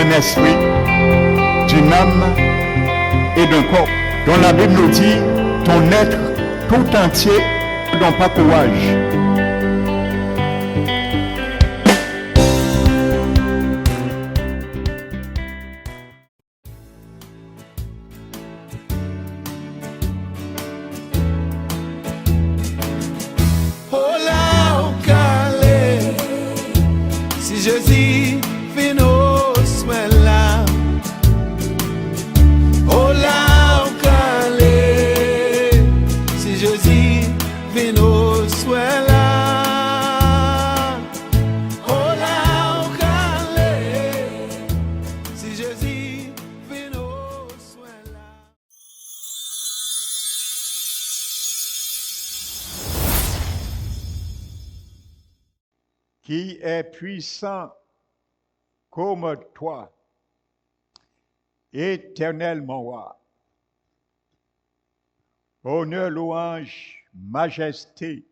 d'un esprit, d'une âme et d'un corps, dont la Bible nous dit ton être tout entier dont pas courage. Jésus fait nos soins là. Oh là, au calé. Si Jésus fait nos soins là. Oh là, au calé. Si Jésus fait nos soins là. Qui est puissant comme toi, éternel mon roi. Honneur, louange, majesté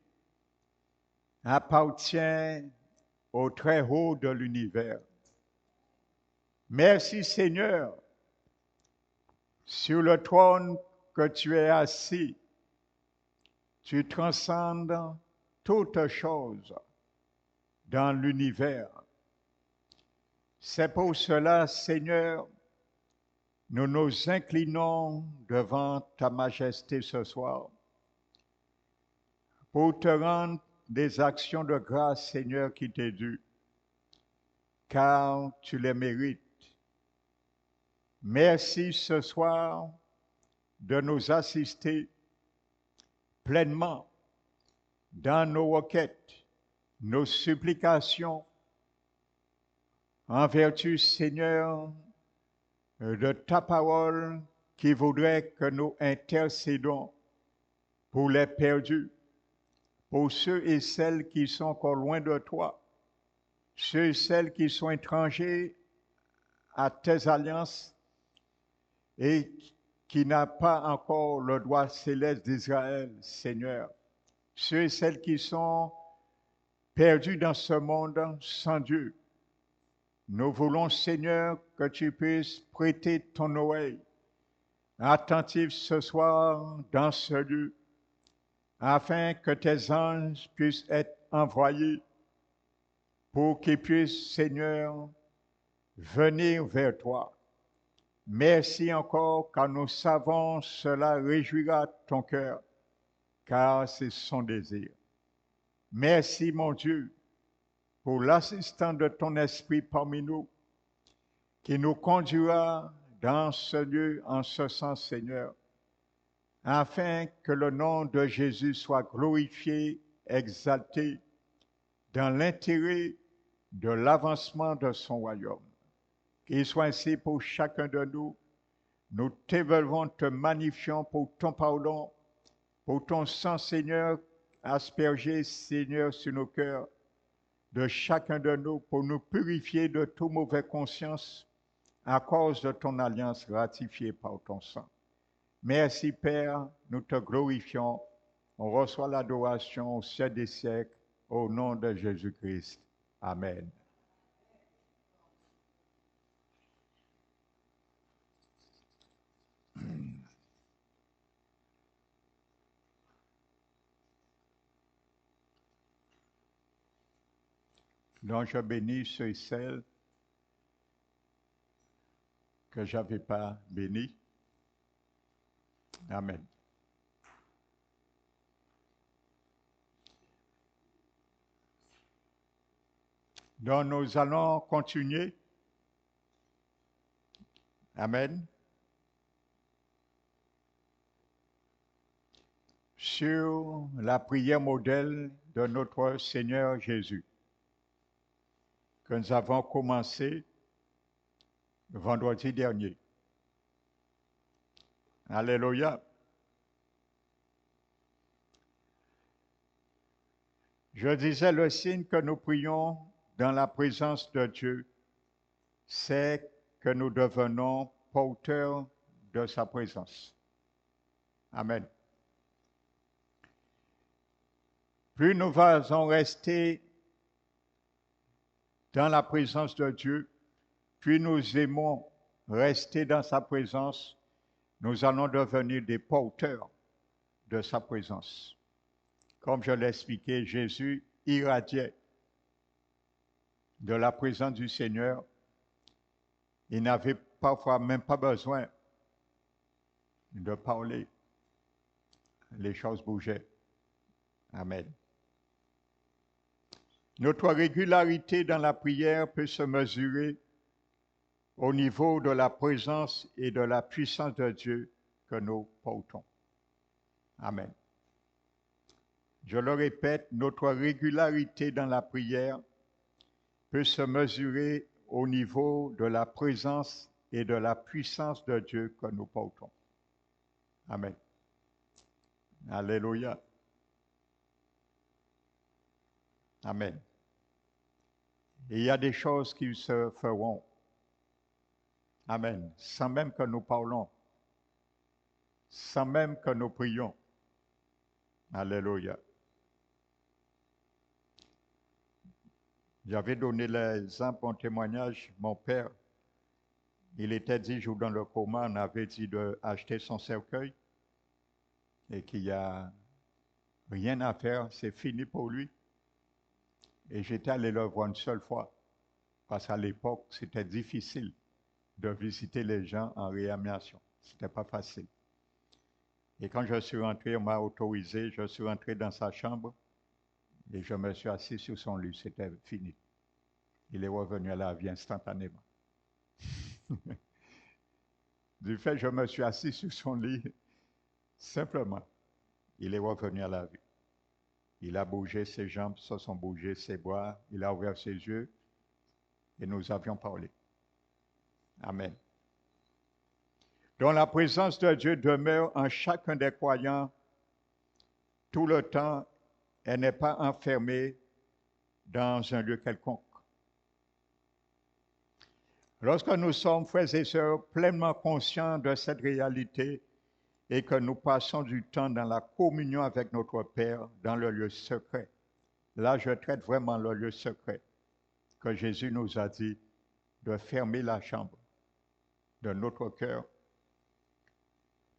appartient au très haut de l'univers. Merci Seigneur, sur le trône que tu es assis, tu transcendes toutes choses dans l'univers. C'est pour cela, Seigneur, nous nous inclinons devant ta majesté ce soir pour te rendre des actions de grâce, Seigneur, qui t'est due, car tu les mérites. Merci ce soir de nous assister pleinement dans nos requêtes, nos supplications, en vertu, Seigneur, de ta parole qui voudrait que nous intercédons pour les perdus, pour ceux et celles qui sont encore loin de toi, ceux et celles qui sont étrangers à tes alliances et qui n'ont pas encore le droit céleste d'Israël, Seigneur, ceux et celles qui sont perdus dans ce monde sans Dieu. Nous voulons, Seigneur, que tu puisses prêter ton oreille attentive ce soir dans ce lieu, afin que tes anges puissent être envoyés pour qu'ils puissent, Seigneur, venir vers toi. Merci encore, car nous savons cela réjouira ton cœur, car c'est son désir. Merci, mon Dieu, pour l'assistance de ton esprit parmi nous, qui nous conduira dans ce lieu en ce sens, Seigneur, afin que le nom de Jésus soit glorifié, exalté, dans l'intérêt de l'avancement de son royaume. Qu'il soit ainsi pour chacun de nous. Nous t'évelevons, te magnifions pour ton pardon, pour ton sang, Seigneur, aspergé, Seigneur, sur nos cœurs, de chacun de nous pour nous purifier de toute mauvaise conscience à cause de ton alliance ratifiée par ton sang. Merci Père, nous te glorifions. On reçoit l'adoration au siècle des siècles au nom de Jésus-Christ. Amen. Donc je bénis ceux et celles que je n'avais pas bénis. Amen. Donc nous allons continuer. Amen. Sur la prière modèle de notre Seigneur Jésus, que nous avons commencé vendredi dernier. Alléluia. Je disais, le signe que nous prions dans la présence de Dieu, c'est que nous devenons porteurs de sa présence. Amen. Plus nous allons rester dans la présence de Dieu, puis nous aimons rester dans sa présence, nous allons devenir des porteurs de sa présence. Comme je l'ai expliqué, Jésus irradiait de la présence du Seigneur. Il n'avait parfois même pas besoin de parler. Les choses bougeaient. Amen. Notre régularité dans la prière peut se mesurer au niveau de la présence et de la puissance de Dieu que nous portons. Amen. Je le répète, notre régularité dans la prière peut se mesurer au niveau de la présence et de la puissance de Dieu que nous portons. Amen. Alléluia. Amen. Et il y a des choses qui se feront. Amen. Sans même que nous parlons. Sans même que nous prions. Alléluia. J'avais donné l'exemple en témoignage. Mon père, il était 10 jours dans le coma. On avait dit d'acheter son cercueil et qu'il n'y a rien à faire. C'est fini pour lui. Et j'étais allé le voir une seule fois. Parce qu'à l'époque, c'était difficile de visiter les gens en réanimation. C'était pas facile. Et quand je suis rentré, on m'a autorisé. Je suis rentré dans sa chambre. Et je me suis assis sur son lit, c'était fini. Il est revenu à la vie instantanément. Du fait, je me suis assis sur son lit, simplement. Il est revenu à la vie. Il a bougé, ses jambes se sont bougées, ses bras, il a ouvert ses yeux, et nous avions parlé. Amen. Donc la présence de Dieu demeure en chacun des croyants tout le temps. Elle n'est pas enfermée dans un lieu quelconque. Lorsque nous sommes, frères et sœurs, pleinement conscients de cette réalité et que nous passons du temps dans la communion avec notre Père dans le lieu secret, là je traite vraiment le lieu secret, que Jésus nous a dit de fermer la chambre de notre cœur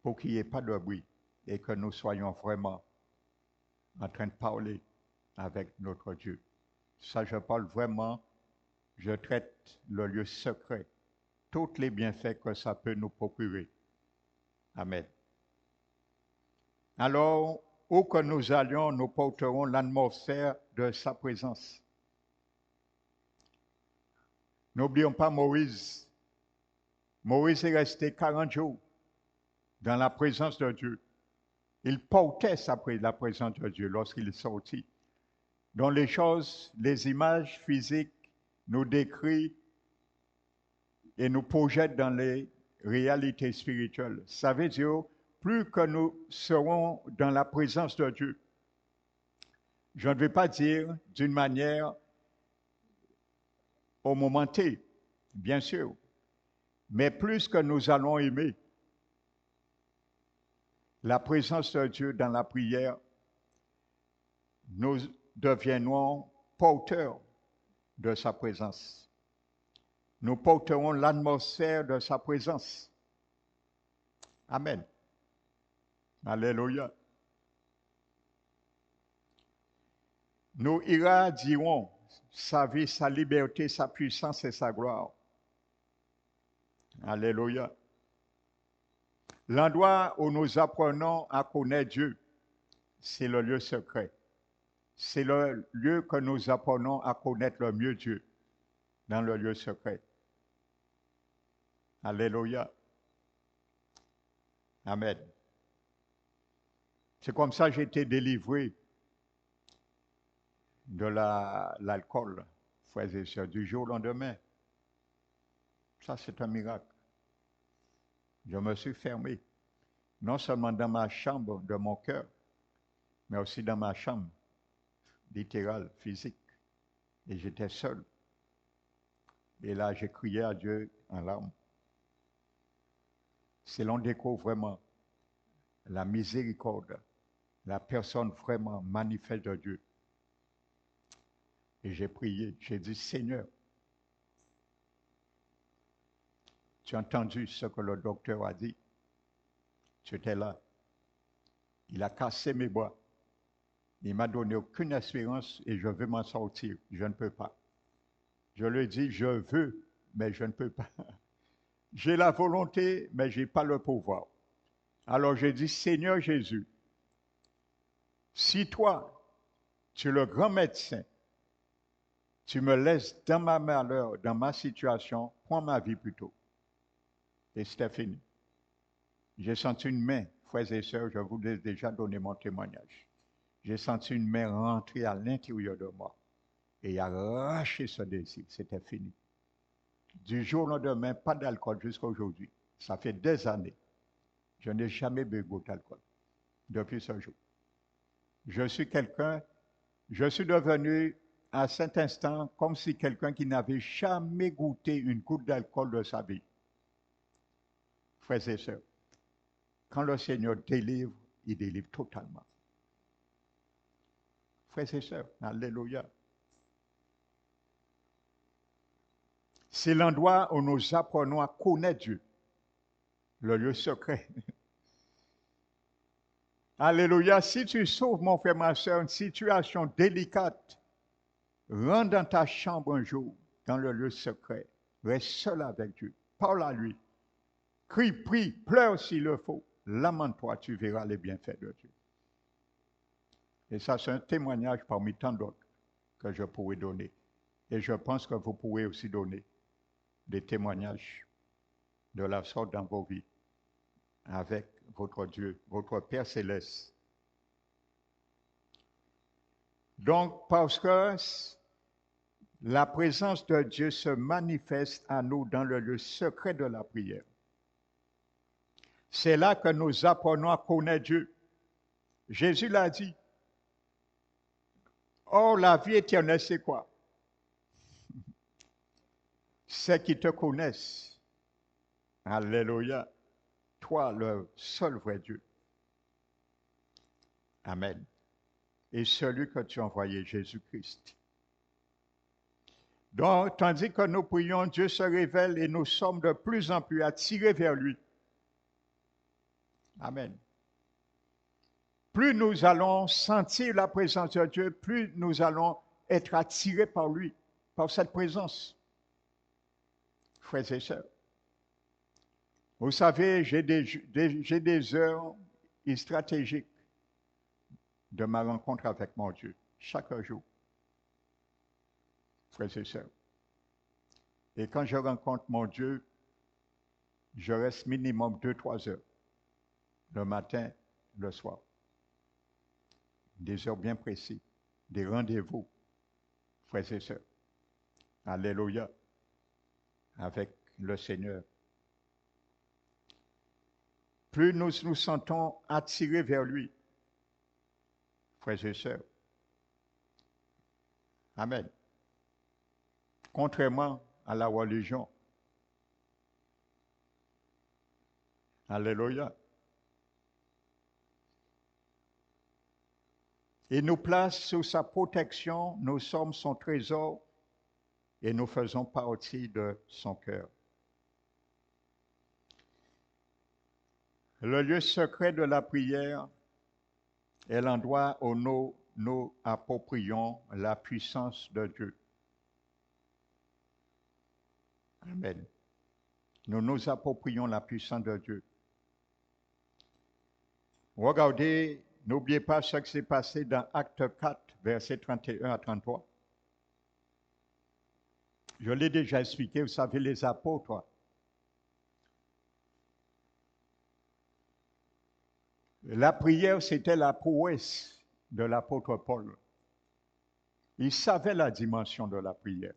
pour qu'il n'y ait pas de bruit et que nous soyons vraiment en train de parler avec notre Dieu. Ça, je parle vraiment, je traite le lieu secret, tous les bienfaits que ça peut nous procurer. Amen. Alors, où que nous allions, nous porterons l'atmosphère de sa présence. N'oublions pas Moïse. Moïse est resté 40 jours dans la présence de Dieu. Il portait la présence de Dieu lorsqu'il est sorti. Donc les choses, les images physiques nous décrivent et nous projettent dans les réalités spirituelles. Ça veut dire, plus que nous serons dans la présence de Dieu, je ne veux pas dire d'une manière au moment T, bien sûr, mais plus que nous allons aimer la présence de Dieu dans la prière, nous deviendrons porteurs de sa présence. Nous porterons l'atmosphère de sa présence. Amen. Alléluia. Nous irradierons sa vie, sa liberté, sa puissance et sa gloire. Alléluia. L'endroit où nous apprenons à connaître Dieu, c'est le lieu secret. C'est le lieu que nous apprenons à connaître le mieux Dieu, dans le lieu secret. Alléluia. Amen. C'est comme ça que j'ai été délivré de l'alcool, frères et sœurs, du jour au lendemain. Ça, c'est un miracle. Je me suis fermé, non seulement dans ma chambre de mon cœur, mais aussi dans ma chambre littérale, physique. Et j'étais seul. Et là, j'ai crié à Dieu en larmes. C'est l'on découvre vraiment la miséricorde, la personne vraiment manifeste de Dieu. Et j'ai prié, j'ai dit, Seigneur, Tu as entendu ce que le docteur a dit. Tu étais là. Il a cassé mes bras. Il m'a donné aucune espérance et je veux m'en sortir. Je ne peux pas. Je lui ai dit, je veux, mais je ne peux pas. J'ai la volonté, mais je n'ai pas le pouvoir. Alors j'ai dit, Seigneur Jésus, si toi, tu es le grand médecin, tu me laisses dans ma malheur, dans ma situation, prends ma vie plutôt. Et c'était fini. J'ai senti une main, frères et sœurs, je vous ai déjà donné mon témoignage. J'ai senti une main rentrer à l'intérieur de moi et arracher ce désir. C'était fini. Du jour au lendemain, pas d'alcool jusqu'à aujourd'hui. Ça fait des années. Je n'ai jamais bu d'alcool depuis ce jour. Je suis devenu à cet instant comme si quelqu'un qui n'avait jamais goûté une goutte d'alcool de sa vie. Frères et sœurs, quand le Seigneur délivre, il délivre totalement. Frères et sœurs, alléluia. C'est l'endroit où nous apprenons à connaître Dieu, le lieu secret. Alléluia. Si tu sauves, mon frère, ma soeur, une situation délicate, rentre dans ta chambre un jour, dans le lieu secret. Reste seul avec Dieu. Parle à lui. Crie, prie, pleure s'il le faut. Lamente-toi, tu verras les bienfaits de Dieu. Et ça, c'est un témoignage parmi tant d'autres que je pourrais donner. Et je pense que vous pourrez aussi donner des témoignages de la sorte dans vos vies avec votre Dieu, votre Père céleste. Donc, parce que la présence de Dieu se manifeste à nous dans le lieu secret de la prière. C'est là que nous apprenons à connaître Dieu. Jésus l'a dit. Or, la vie éternelle, c'est quoi? C'est qu'ils te connaissent. Alléluia. Toi, le seul vrai Dieu. Amen. Et celui que tu as envoyé, Jésus-Christ. Donc, tandis que nous prions, Dieu se révèle et nous sommes de plus en plus attirés vers lui. Amen. Plus nous allons sentir la présence de Dieu, plus nous allons être attirés par lui, par cette présence. Frères et sœurs, vous savez, j'ai des heures stratégiques de ma rencontre avec mon Dieu, chaque jour. Frères et sœurs. Et quand je rencontre mon Dieu, je reste minimum 2-3 heures, le matin, le soir. Des heures bien précises, des rendez-vous, frères et sœurs. Alléluia, avec le Seigneur. Plus nous nous sentons attirés vers lui, frères et sœurs. Amen. Contrairement à la religion. Alléluia. Il nous place sous sa protection, nous sommes son trésor et nous faisons partie de son cœur. Le lieu secret de la prière est l'endroit où nous approprions la puissance de Dieu. Amen. Nous nous approprions la puissance de Dieu. Regardez, n'oubliez pas ce qui s'est passé dans Acte 4, versets 31 à 33. Je l'ai déjà expliqué, vous savez, les apôtres. La prière, c'était la prouesse de l'apôtre Paul. Il savait la dimension de la prière.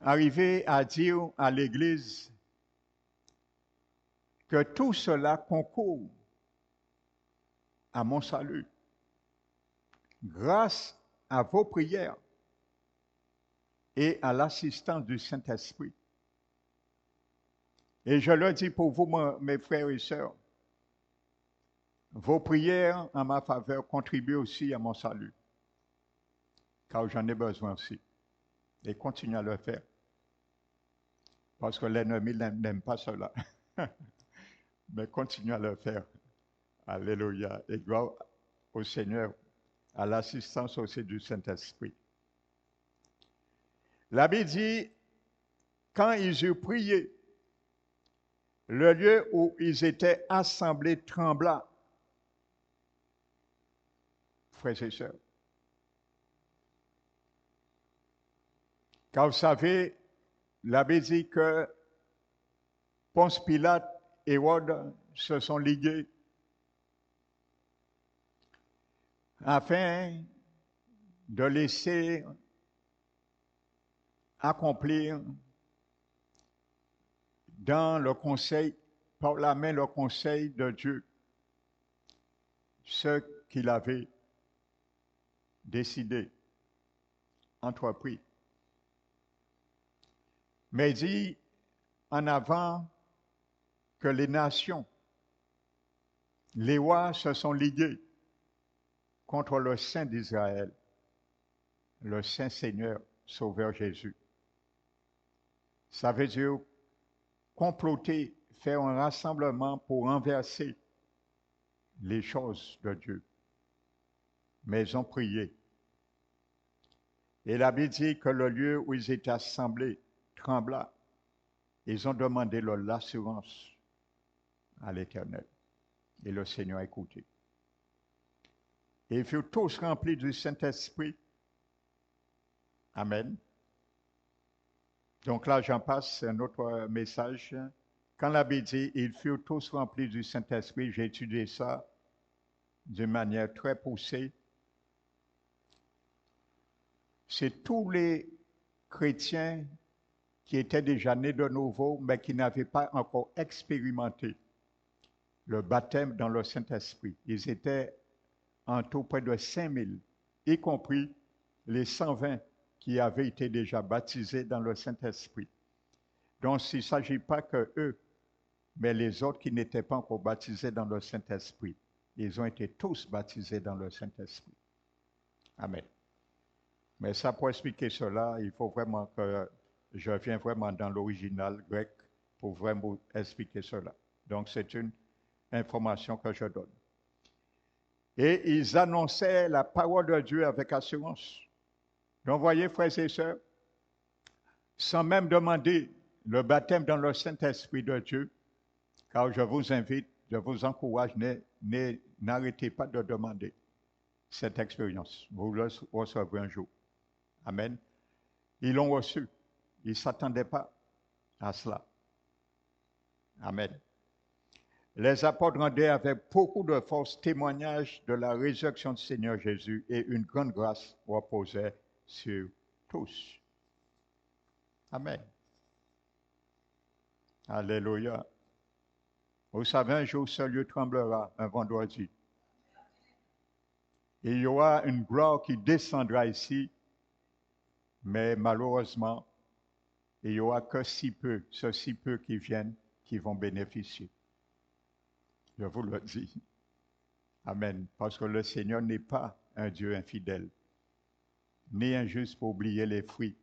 Arrivé à dire à l'Église que tout cela concourt à mon salut, grâce à vos prières et à l'assistance du Saint-Esprit. Et je le dis pour vous, mes frères et sœurs, vos prières en ma faveur contribuent aussi à mon salut, car j'en ai besoin aussi, et continuez à le faire. parce que l'ennemi n'aime pas cela. Mais continue à le faire. Alléluia. Et gloire au Seigneur, à l'assistance aussi du Saint-Esprit. La Bible dit, quand ils eurent prié, le lieu où ils étaient assemblés trembla. Frères et sœurs. Car vous savez, la Bible dit que Ponce Pilate et Hérode se sont ligués afin de laisser accomplir dans le conseil, par la main le conseil de Dieu, ce qu'il avait décidé, entrepris. Mais il dit en avant que les nations, les rois se sont ligués contre le Saint d'Israël, le Saint Seigneur, Sauveur Jésus. Ça veut dire comploter, faire un rassemblement pour renverser les choses de Dieu. Mais ils ont prié. Et la Bible dit que le lieu où ils étaient assemblés trembla. Ils ont demandé l'assurance à l'Éternel. Et le Seigneur a écouté. Et ils furent tous remplis du Saint-Esprit. Amen. Donc là, j'en passe un autre message. Quand la Bible dit « ils furent tous remplis du Saint-Esprit », j'ai étudié ça d'une manière très poussée. C'est tous les chrétiens qui étaient déjà nés de nouveau, mais qui n'avaient pas encore expérimenté le baptême dans le Saint-Esprit. Ils étaient en tout près de 5000, y compris les 120 qui avaient été déjà baptisés dans le Saint-Esprit. Donc, il ne s'agit pas que eux, mais les autres qui n'étaient pas encore baptisés dans le Saint-Esprit. Ils ont été tous baptisés dans le Saint-Esprit. Amen. Mais ça, pour expliquer cela, il faut vraiment que je vienne vraiment dans l'original grec pour vraiment expliquer cela. Donc, c'est une information que je donne. Et ils annonçaient la parole de Dieu avec assurance. Donc, voyez, frères et sœurs, sans même demander le baptême dans le Saint-Esprit de Dieu, car je vous invite, je vous encourage, n'arrêtez pas de demander cette expérience. Vous le recevrez un jour. Amen. Ils l'ont reçu. Ils ne s'attendaient pas à cela. Amen. Les apôtres rendaient avec beaucoup de force témoignage de la résurrection du Seigneur Jésus et une grande grâce reposait sur tous. Amen. Alléluia. Vous savez, un jour, ce lieu tremblera, un vendredi. Et il y aura une gloire qui descendra ici, mais malheureusement, il n'y aura que si peu, ceux si peu qui viennent, qui vont bénéficier. Je vous le dis. Amen. Parce que le Seigneur n'est pas un Dieu infidèle, ni injuste pour oublier les fruits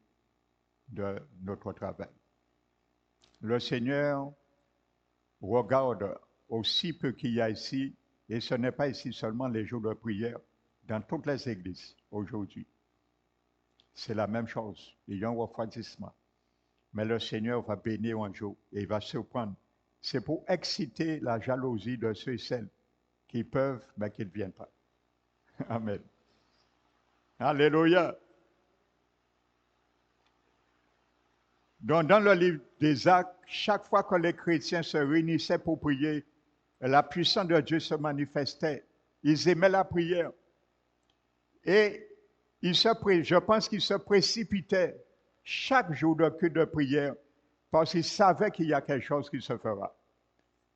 de notre travail. Le Seigneur regarde aussi peu qu'il y a ici, et ce n'est pas ici seulement les jours de prière, dans toutes les églises aujourd'hui. C'est la même chose. Il y a un refroidissement. Mais le Seigneur va bénir un jour et il va surprendre. C'est pour exciter la jalousie de ceux et celles qui peuvent, mais qui ne viennent pas. Amen. Alléluia. Donc, dans le livre des Actes, chaque fois que les chrétiens se réunissaient pour prier, la puissance de Dieu se manifestait. Ils aimaient la prière. Et je pense qu'ils se précipitaient chaque jour de culte de prière parce qu'ils savaient qu'il y a quelque chose qui se fera.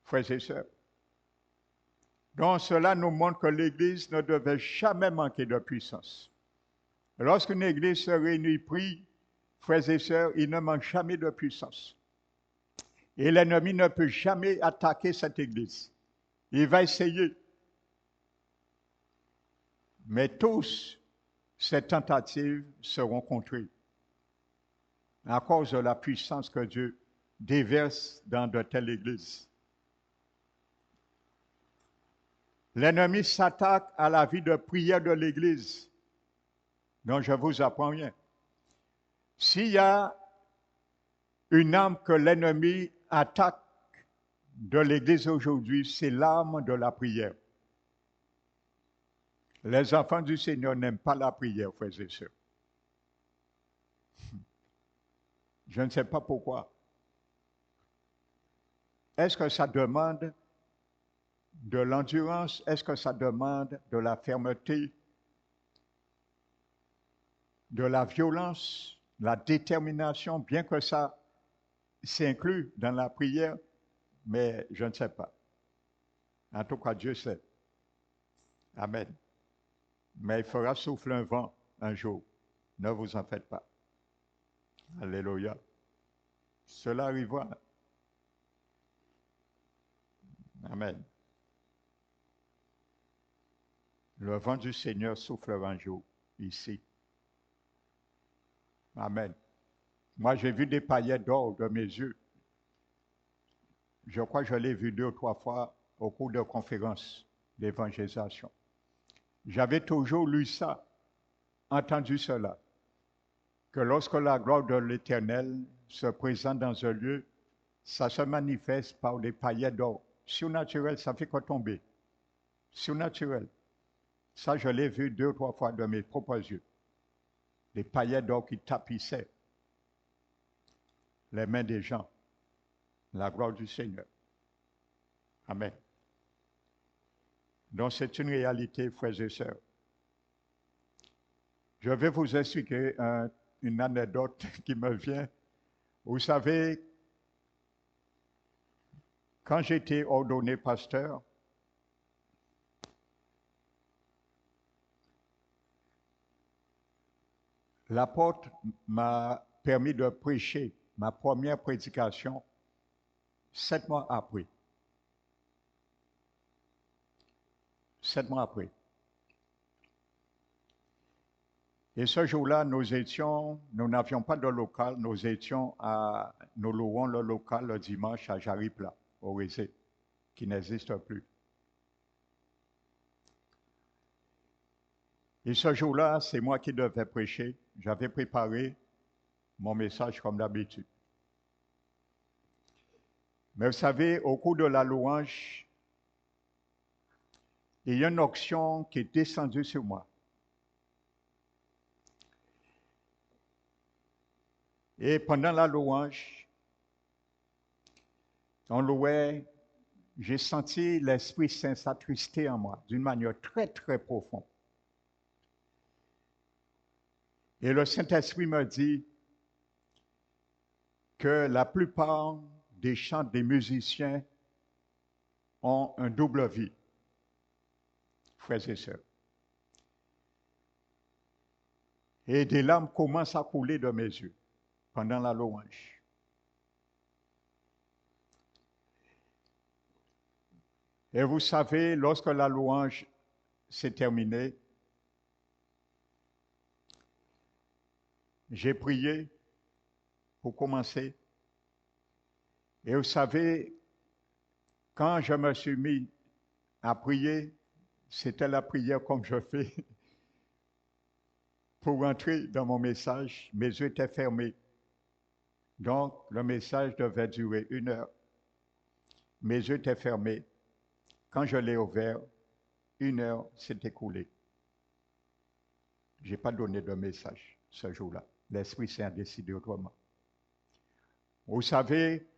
Frères et sœurs. Donc, cela nous montre que l'Église ne devait jamais manquer de puissance. Lorsqu'une Église se réunit, prie, frères et sœurs, il ne manque jamais de puissance. Et l'ennemi ne peut jamais attaquer cette Église. Il va essayer. Mais tous, ces tentatives seront contrées à cause de la puissance que Dieu déverse dans de telles églises. L'ennemi s'attaque à la vie de prière de l'Église. Donc, je vous apprends rien. S'il y a une âme que l'ennemi attaque de l'Église aujourd'hui, c'est l'âme de la prière. Les enfants du Seigneur n'aiment pas la prière, frères et sœurs. Je ne sais pas pourquoi. Est-ce que ça demande de l'endurance? Est-ce que ça demande de la fermeté, de la violence, la détermination, bien que ça s'inclue dans la prière, mais je ne sais pas. En tout cas, Dieu sait. Amen. Mais il fera souffler un vent un jour. Ne vous en faites pas. Alléluia. Cela arrivera. Amen. Le vent du Seigneur soufflera un jour ici. Amen. Moi, j'ai vu des paillettes d'or de mes yeux. Je crois que je l'ai vu 2 ou 3 fois au cours de conférences d'évangélisation. J'avais toujours lu ça, entendu cela, que lorsque la gloire de l'Éternel se présente dans un lieu, ça se manifeste par des paillettes d'or. Surnaturel, ça fait que tomber. Surnaturel. Ça, je l'ai vu 2 ou 3 fois de mes propres yeux. Des paillettes d'or qui tapissaient les mains des gens. La gloire du Seigneur. Amen. Donc, c'est une réalité, frères et sœurs. Je vais vous expliquer une anecdote qui me vient. Vous savez, quand j'étais ordonné pasteur, l'apôtre m'a permis de prêcher ma première prédication 7 mois après. 7 mois après. Et ce jour-là, nous n'avions pas de local, nous louons le local le dimanche à Jarry-Plat, au Rézé, qui n'existe plus. Et ce jour-là, c'est moi qui devais prêcher. J'avais préparé mon message comme d'habitude. Mais vous savez, au cours de la louange, il y a une onction qui est descendue sur moi. Et pendant la louange, on louait, j'ai senti l'Esprit Saint s'attrister en moi d'une manière très, très profonde. Et le Saint-Esprit me dit que la plupart des chants des musiciens ont un double vie, frères et sœurs. Et des larmes commencent à couler de mes yeux pendant la louange. Et vous savez, lorsque la louange s'est terminée, j'ai prié pour commencer. Et vous savez, quand je me suis mis à prier, c'était la prière comme je fais. Pour entrer dans mon message, mes yeux étaient fermés. Donc, le message devait durer 1 heure. Mes yeux étaient fermés. Quand je l'ai ouvert, 1 heure s'est écoulée. Je n'ai pas donné de message ce jour-là. L'Esprit Saint a décidé autrement. Vous savez,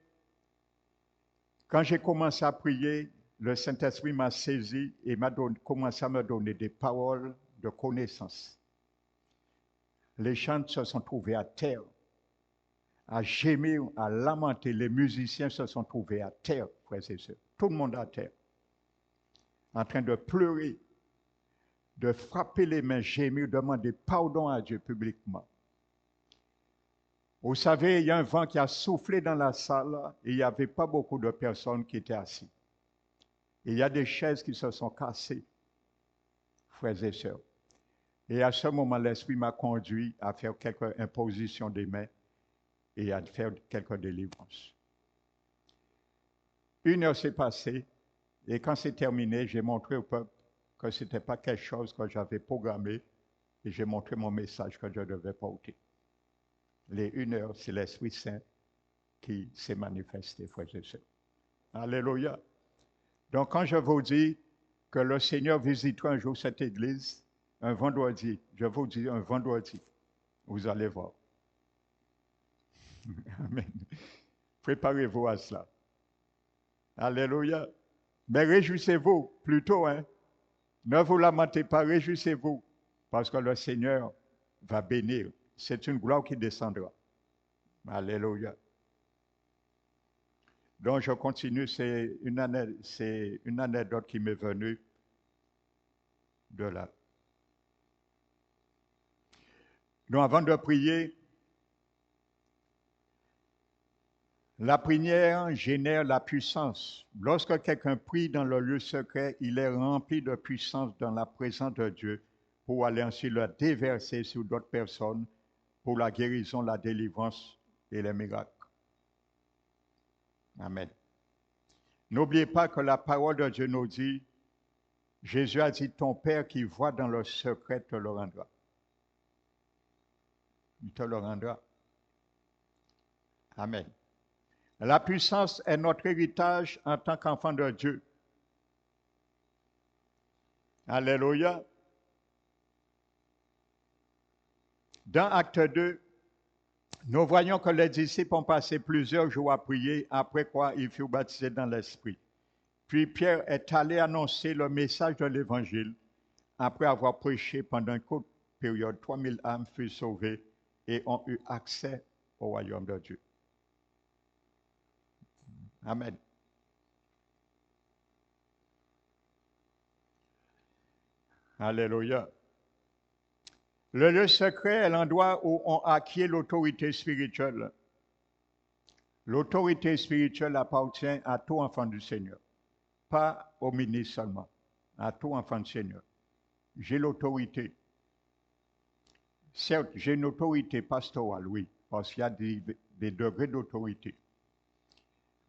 quand j'ai commencé à prier, le Saint-Esprit m'a saisi et commencé à me donner des paroles de connaissance. Les chants se sont trouvés à terre, à gémir, à lamenter. Les musiciens se sont trouvés à terre, frères et sœurs. Tout le monde à terre, en train de pleurer, de frapper les mains, gémir, demander pardon à Dieu publiquement. Vous savez, il y a un vent qui a soufflé dans la salle et il n'y avait pas beaucoup de personnes qui étaient assises. Et il y a des chaises qui se sont cassées, frères et sœurs. Et à ce moment, l'Esprit m'a conduit à faire quelques impositions des mains et à faire quelques délivrances. 1 heure s'est passée, et quand c'est terminé, j'ai montré au peuple que ce n'était pas quelque chose que j'avais programmé, et j'ai montré mon message que je devais porter. Les 1 heure, c'est l'Esprit Saint qui s'est manifesté, frères et sœurs. Alléluia. Donc, quand je vous dis que le Seigneur visitera un jour cette église, un vendredi, je vous dis un vendredi, vous allez voir. Amen. Préparez-vous à cela. Alléluia. Mais réjouissez-vous plutôt, hein. Ne vous lamentez pas, réjouissez-vous, parce que le Seigneur va bénir. C'est une gloire qui descendra. Alléluia. Donc je continue, c'est une anecdote qui m'est venue de là. Donc avant de prier, la prière génère la puissance. Lorsque quelqu'un prie dans le lieu secret, il est rempli de puissance dans la présence de Dieu pour aller ensuite la déverser sur d'autres personnes pour la guérison, la délivrance et les miracles. Amen. N'oubliez pas que la parole de Dieu nous dit, Jésus a dit, ton Père qui voit dans le secret te le rendra. Il te le rendra. Amen. La puissance est notre héritage en tant qu'enfant de Dieu. Alléluia. Dans Acte 2, nous voyons que les disciples ont passé plusieurs jours à prier, après quoi ils furent baptisés dans l'Esprit. Puis Pierre est allé annoncer le message de l'Évangile. Après avoir prêché pendant une courte période, 3000 âmes furent sauvées et ont eu accès au royaume de Dieu. Amen. Alléluia. Le lieu secret est l'endroit où on acquiert l'autorité spirituelle. L'autorité spirituelle appartient à tout enfant du Seigneur, pas au ministre seulement, à tout enfant du Seigneur. J'ai l'autorité. Certes, j'ai une autorité pastorale, oui, parce qu'il y a des degrés d'autorité.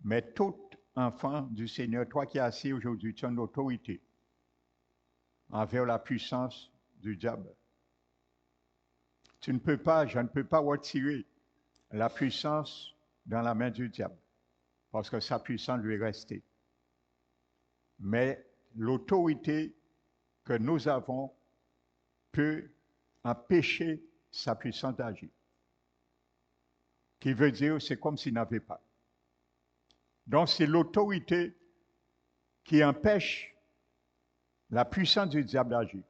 Mais tout enfant du Seigneur, toi qui es assis aujourd'hui, tu as une autorité envers la puissance du diable. Je ne peux pas retirer la puissance dans la main du diable, parce que sa puissance lui est restée. Mais l'autorité que nous avons peut empêcher sa puissance d'agir. Qui veut dire, c'est comme s'il n'avait pas. Donc, c'est l'autorité qui empêche la puissance du diable d'agir.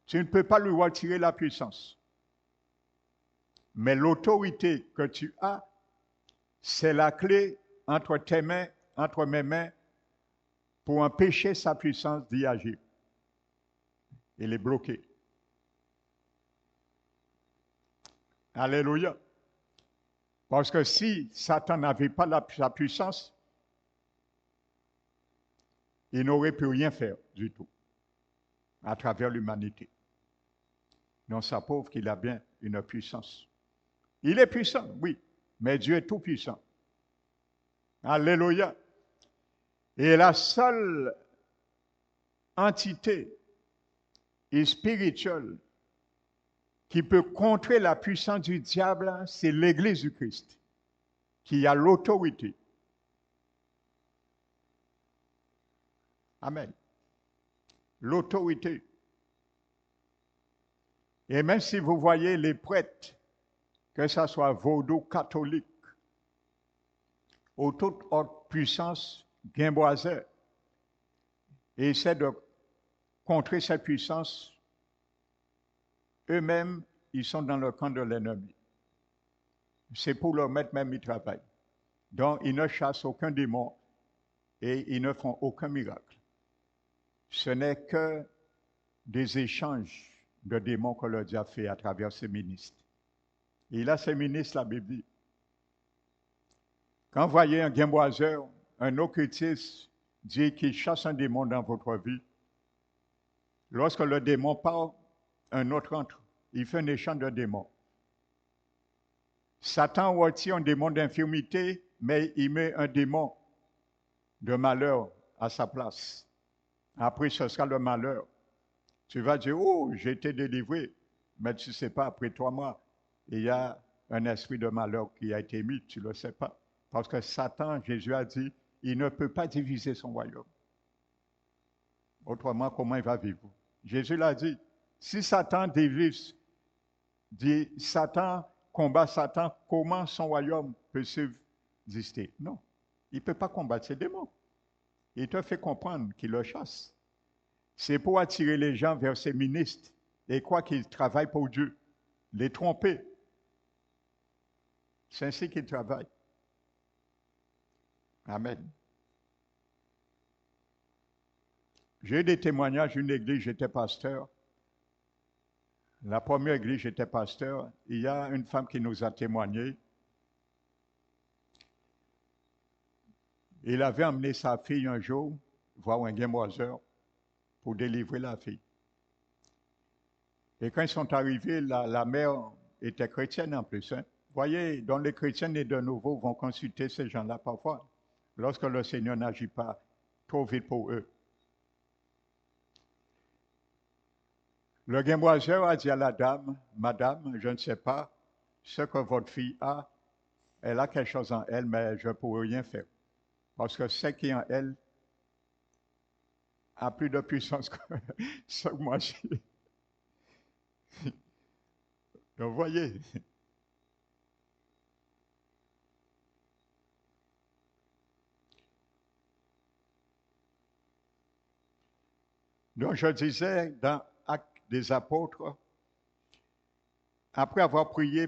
Tu ne peux pas lui retirer la puissance. Mais l'autorité que tu as, c'est la clé entre tes mains, entre mes mains, pour empêcher sa puissance d'y agir. Il est bloqué. Alléluia. Parce que si Satan n'avait pas sa puissance, il n'aurait pu rien faire du tout à travers l'humanité. Donc ça prouve qu'il a bien une puissance. Il est puissant, oui, mais Dieu est tout puissant. Alléluia. Et la seule entité spirituelle qui peut contrer la puissance du diable, c'est l'Église du Christ, qui a l'autorité. Amen. L'autorité. Et même si vous voyez les prêtres, que ce soit vaudou, catholique, ou toute autre puissance guimboisée, et essaient de contrer cette puissance, eux-mêmes, ils sont dans le camp de l'ennemi. C'est pour leur mettre même ils travaillent. Donc, ils ne chassent aucun démon et ils ne font aucun miracle. Ce n'est que des échanges de démons que le diable fait à travers ses ministres. Et il a ses ministres, la Bible dit. Quand vous voyez un guimboiseur, un occultiste dit qu'il chasse un démon dans votre vie, lorsque le démon part, un autre entre. Il fait un échange de démons. Satan retire un démon d'infirmité, mais il met un démon de malheur à sa place. Après, ce sera le malheur. Tu vas dire, oh, j'ai été délivré, mais tu ne sais pas, après 3 mois, il y a un esprit de malheur qui a été mis, tu ne le sais pas. Parce que Satan, Jésus a dit, il ne peut pas diviser son royaume. Autrement, comment il va vivre? Jésus l'a dit, si Satan divise, dit Satan combat Satan, comment son royaume peut subsister? Non, il ne peut pas combattre ses démons. Il te fait comprendre qu'il le chasse. C'est pour attirer les gens vers ses ministres et quoi qu'ils travaillent pour Dieu, les tromper. C'est ainsi qu'ils travaillent. Amen. J'ai eu des témoignages d'une église, j'étais pasteur. La première église, j'étais pasteur. Il y a une femme qui nous a témoigné. Il avait emmené sa fille un jour voir un guémoiseur pour délivrer la fille. Et quand ils sont arrivés, la mère était chrétienne en plus. Hein. Vous voyez, donc les chrétiens nés de nouveau vont consulter ces gens-là parfois, lorsque le Seigneur n'agit pas trop vite pour eux. Le guémoiseur a dit à la dame, Madame, je ne sais pas ce que votre fille a. Elle a quelque chose en elle, mais je ne pourrai rien faire. Parce que ce qui est en elle a plus de puissance que ce que moi j'ai. Donc, vous voyez. Donc, je disais dans Actes des Apôtres, après avoir prêché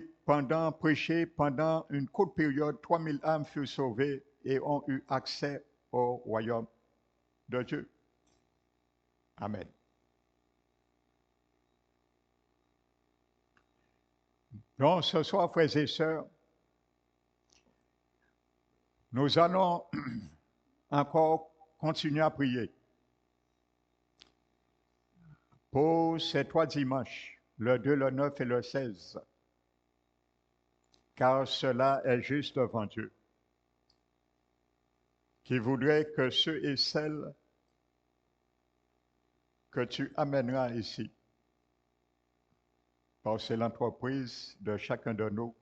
pendant une courte période, 3000 âmes furent sauvées et ont eu accès au royaume de Dieu. Amen. Donc, ce soir, frères et sœurs, nous allons encore continuer à prier pour ces 3 dimanches, le 2, le 9 et le 16, car cela est juste devant Dieu, qui voudrait que ceux et celles que tu amèneras ici, parce que c'est l'entreprise de chacun de nous,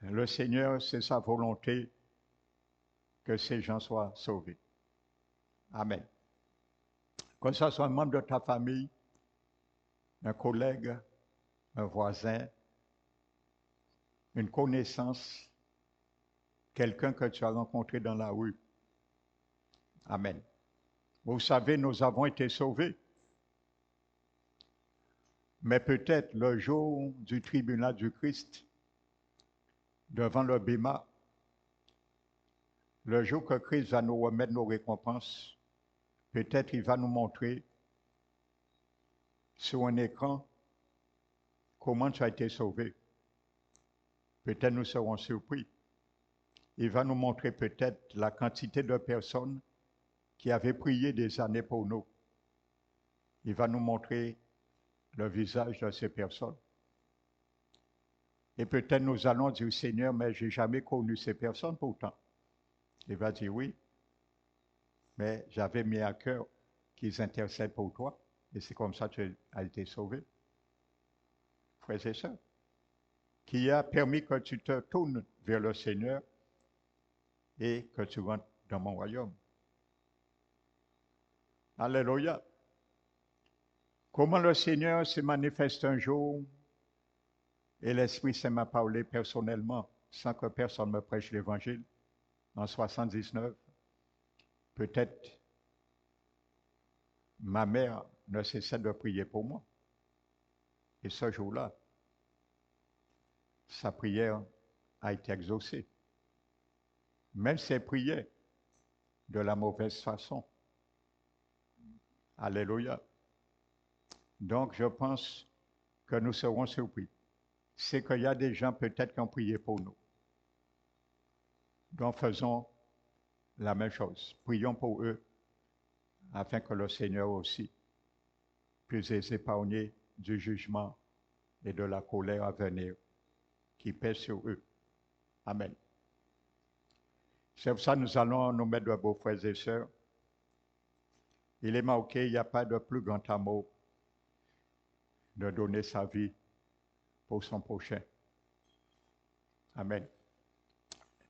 le Seigneur, c'est sa volonté que ces gens soient sauvés. Amen. Que ce soit un membre de ta famille, un collègue, un voisin, une connaissance, quelqu'un que tu as rencontré dans la rue. Amen. Vous savez, nous avons été sauvés. Mais peut-être le jour du tribunal du Christ, devant le Bema, le jour que Christ va nous remettre nos récompenses, peut-être il va nous montrer sur un écran comment tu as été sauvé. Peut-être nous serons surpris. Il va nous montrer peut-être la quantité de personnes qui avaient prié des années pour nous. Il va nous montrer le visage de ces personnes. Et peut-être nous allons dire, Seigneur, mais je n'ai jamais connu ces personnes pourtant. Il va dire oui, mais j'avais mis à cœur qu'ils intercèdent pour toi, et c'est comme ça que tu as été sauvé. Frères et sœurs, qui a permis que tu te tournes vers le Seigneur et que tu rentres dans mon royaume. Alléluia. Comment le Seigneur se manifeste un jour et l'Esprit Saint m'a parlé personnellement sans que personne me prêche l'Évangile en 79. Peut-être ma mère ne cessait de prier pour moi. Et ce jour-là, sa prière a été exaucée. Même si elle priait de la mauvaise façon. Alléluia. Donc, je pense que nous serons surpris. C'est qu'il y a des gens peut-être qui ont prié pour nous. Donc, faisons la même chose. Prions pour eux, afin que le Seigneur aussi puisse les épargner du jugement et de la colère à venir qui pèse sur eux. Amen. C'est pour ça que nous allons nous mettre debout, frères et sœurs. Il est marqué, il n'y a pas de plus grand amour de donner sa vie pour son prochain. Amen.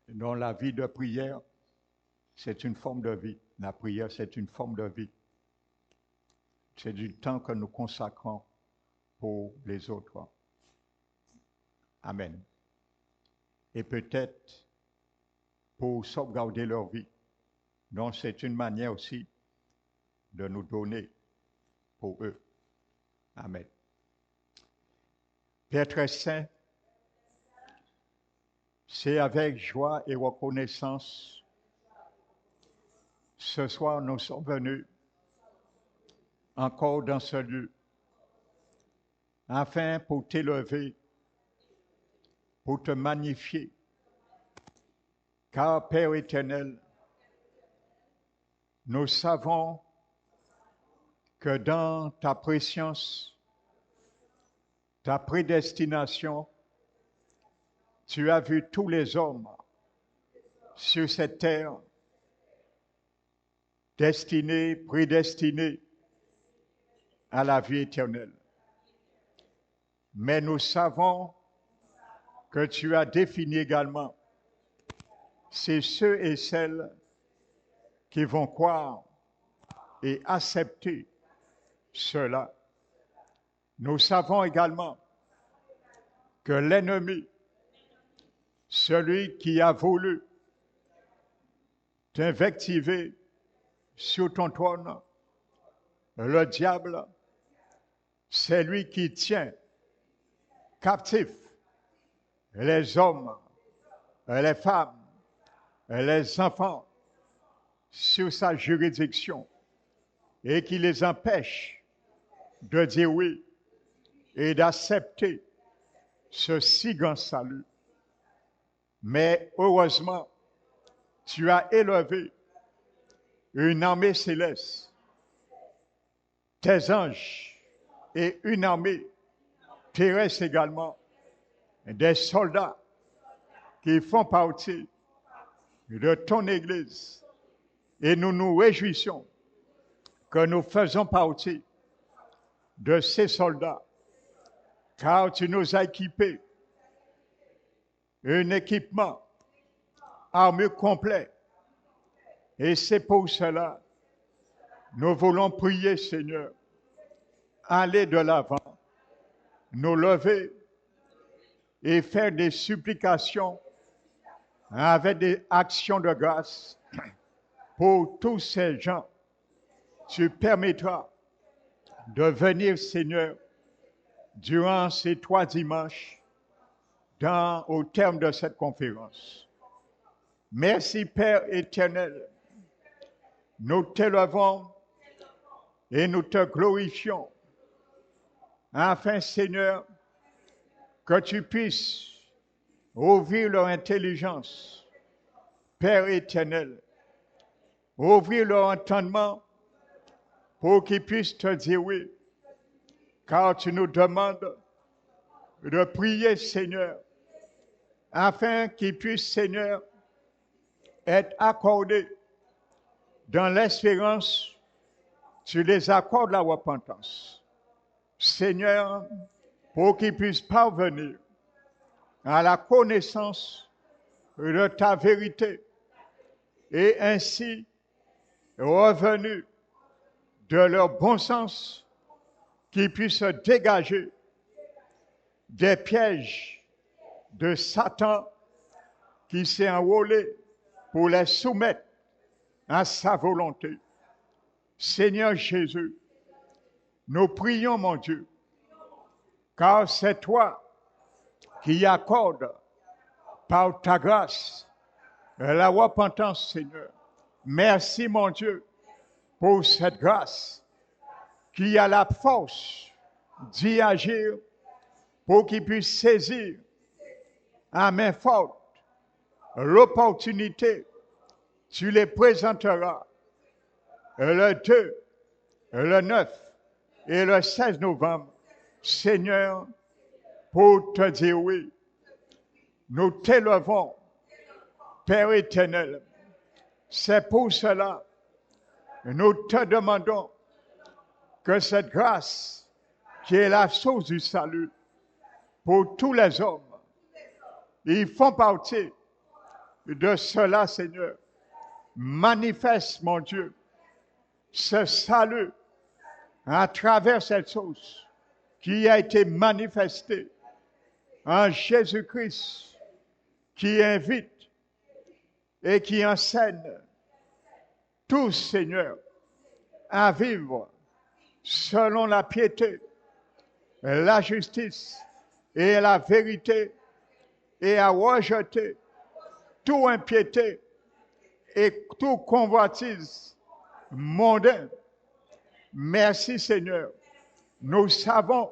Dans la vie de prière, c'est une forme de vie. La prière, c'est une forme de vie. C'est du temps que nous consacrons pour les autres. Amen. Et peut-être pour sauvegarder leur vie. Donc, c'est une manière aussi de nous donner pour eux. Amen. Père très saint, c'est avec joie et reconnaissance, ce soir nous sommes venus encore dans ce lieu, afin pour t'élever, pour te magnifier, car Père éternel, nous savons que dans ta préscience, ta prédestination, tu as vu tous les hommes sur cette terre, destinés, prédestinés à la vie éternelle. Mais nous savons que tu as défini également, c'est ceux et celles qui vont croire et accepter cela. Nous savons également que l'ennemi, celui qui a voulu t'invectiver sur ton trône, le diable, c'est lui qui tient captifs les hommes, les femmes, les enfants sur sa juridiction et qui les empêche de dire oui et d'accepter ce si grand salut. Mais heureusement, tu as élevé une armée céleste, tes anges et une armée terrestre également, des soldats qui font partie de ton Église. Et nous nous réjouissons que nous faisons partie de ces soldats, car tu nous as équipés un équipement armé complet. Et c'est pour cela nous voulons prier, Seigneur, aller de l'avant, nous lever et faire des supplications avec des actions de grâce pour tous ces gens. Tu permettras de venir, Seigneur, durant ces 3 dimanches, au terme de cette conférence. Merci, Père éternel. Nous t'élevons et nous te glorifions, afin, Seigneur, que tu puisses ouvrir leur intelligence, Père éternel, ouvrir leur entendement pour qu'ils puissent te dire oui, car tu nous demandes de prier, Seigneur, afin qu'ils puissent, Seigneur, être accordés dans l'espérance, tu les accordes la repentance. Seigneur, pour qu'ils puissent parvenir à la connaissance de ta vérité et ainsi revenus de leur bon sens, qu'ils puissent dégager des pièges de Satan qui s'est enrôlé pour les soumettre à sa volonté. Seigneur Jésus, nous prions, mon Dieu, car c'est toi qui accordes par ta grâce la repentance, Seigneur. Merci, mon Dieu, pour cette grâce qui a la force d'y agir pour qu'ils puissent saisir à main forte l'opportunité. Tu les présenteras le 2, le 9 et le 16 novembre, Seigneur, pour te dire oui. Nous t'élevons, Père éternel, C'est pour cela que nous te demandons que cette grâce, qui est la source du salut pour tous les hommes, ils font partie de cela, Seigneur. Manifeste, mon Dieu, ce salut à travers cette source qui a été manifestée en Jésus-Christ, qui invite et qui enseigne tous, Seigneur, à vivre selon la piété, la justice et la vérité, et à rejeter toute impiété et toute convoitise mondaine. Merci, Seigneur. Nous savons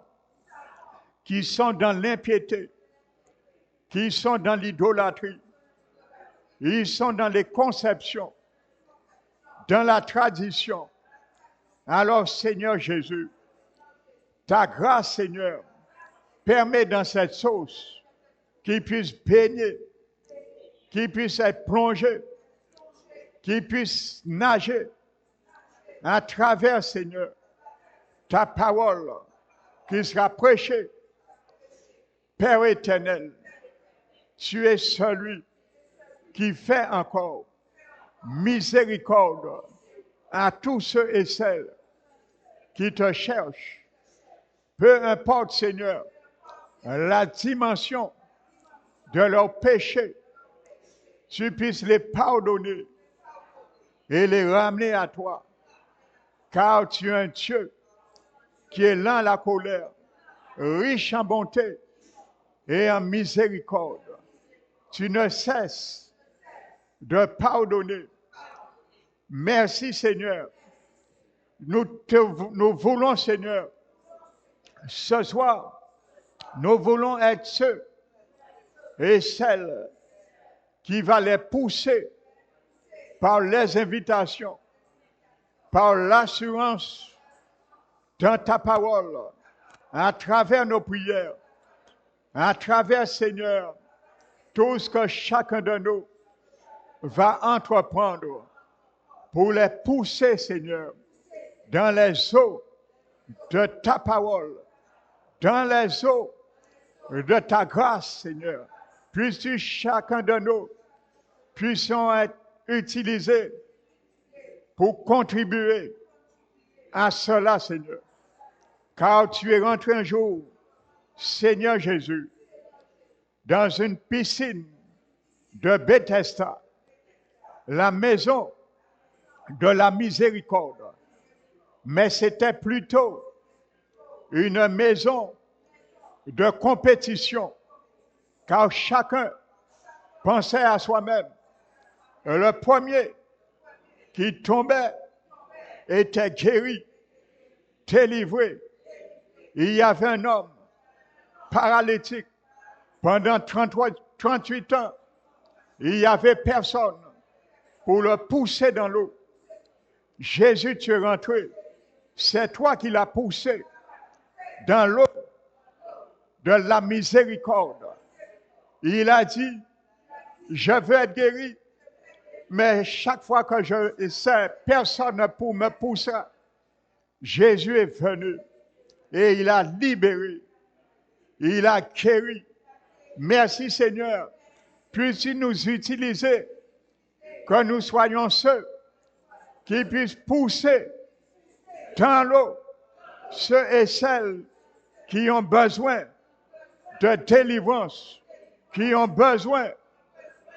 qu'ils sont dans l'impiété, qu'ils sont dans l'idolâtrie, ils sont dans les conceptions, dans la tradition. Alors, Seigneur Jésus, ta grâce, Seigneur, permet dans cette sauce qu'ils puissent baigner, qu'ils puissent être plongés, qu'ils puissent nager à travers, Seigneur, ta parole qui sera prêchée. Père éternel, tu es celui qui fait encore miséricorde à tous ceux et celles qui te cherchent. Peu importe, Seigneur, la dimension de leurs péchés, tu puisses les pardonner et les ramener à toi. Car tu es un Dieu qui est lent à la colère, riche en bonté et en miséricorde. Tu ne cesses de pardonner. Merci, Seigneur. Nous voulons, Seigneur, ce soir, nous voulons être ceux et celles qui vont les pousser par les invitations, par l'assurance dans ta parole, à travers nos prières, à travers, Seigneur, tout ce que chacun de nous va entreprendre pour les pousser, Seigneur, dans les eaux de ta parole, dans les eaux de ta grâce, Seigneur. Puisses-tu, chacun de nous, puissions être utilisés pour contribuer à cela, Seigneur. Car tu es rentré un jour, Seigneur Jésus, dans une piscine de Bethesda, la maison de la miséricorde. Mais c'était plutôt une maison de compétition, car chacun pensait à soi-même. Le premier qui tombait était guéri, délivré. Il y avait un homme paralytique pendant 38 ans. Il n'y avait personne pour le pousser dans l'eau. Jésus, tu es rentré. C'est toi qui l'as poussé dans l'eau de la miséricorde. Il a dit, je veux être guéri, mais chaque fois que je essaie, personne pour me pousser. Jésus est venu et il a libéré, il a guéri. Merci Seigneur, puisses-tu nous utiliser, que nous soyons ceux qui puissent pousser dans l'eau ceux et celles qui ont besoin de délivrance, qui ont besoin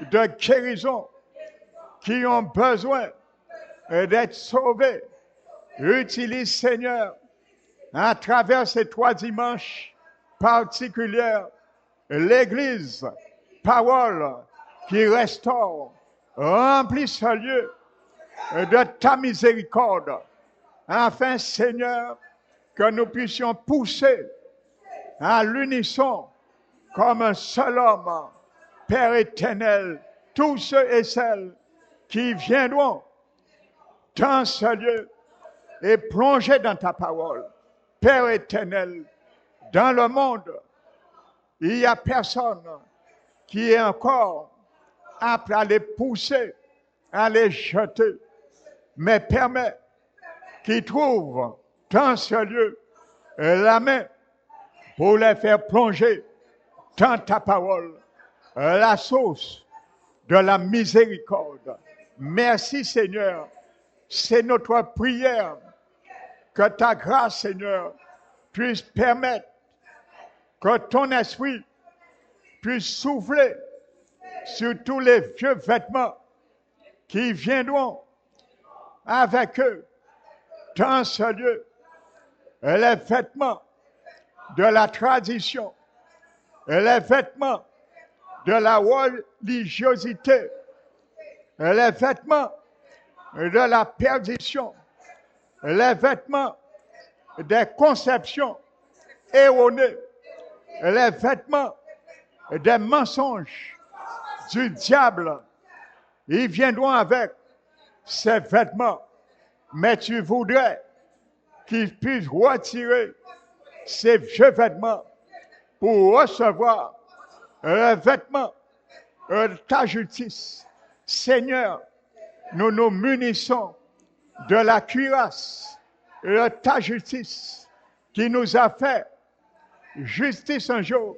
de guérison, qui ont besoin d'être sauvés. Utilise, Seigneur, à travers ces 3 dimanches particuliers, l'Église, parole qui restaure, remplit ce lieu de ta miséricorde, afin, Seigneur, que nous puissions pousser à l'unisson comme un seul homme, Père éternel, tous ceux et celles qui viendront dans ce lieu et plonger dans ta parole. Père éternel, dans le monde, il n'y a personne qui est encore apte à les pousser à les jeter, mais permets qu'ils trouvent dans ce lieu la main pour les faire plonger dans ta parole, la source de la miséricorde. Merci Seigneur, c'est notre prière que ta grâce Seigneur puisse permettre que ton esprit puisse souffler sur tous les vieux vêtements qui viendront avec eux dans ce lieu, les vêtements de la tradition, les vêtements de la religiosité, les vêtements de la perdition, les vêtements des conceptions erronées, les vêtements des mensonges du diable. Ils viendront avec ces vêtements, mais tu voudrais qu'ils puissent retirer ces vieux vêtements pour recevoir le vêtement de ta justice. Seigneur, nous nous munissons de la cuirasse de ta justice qui nous a fait justice un jour.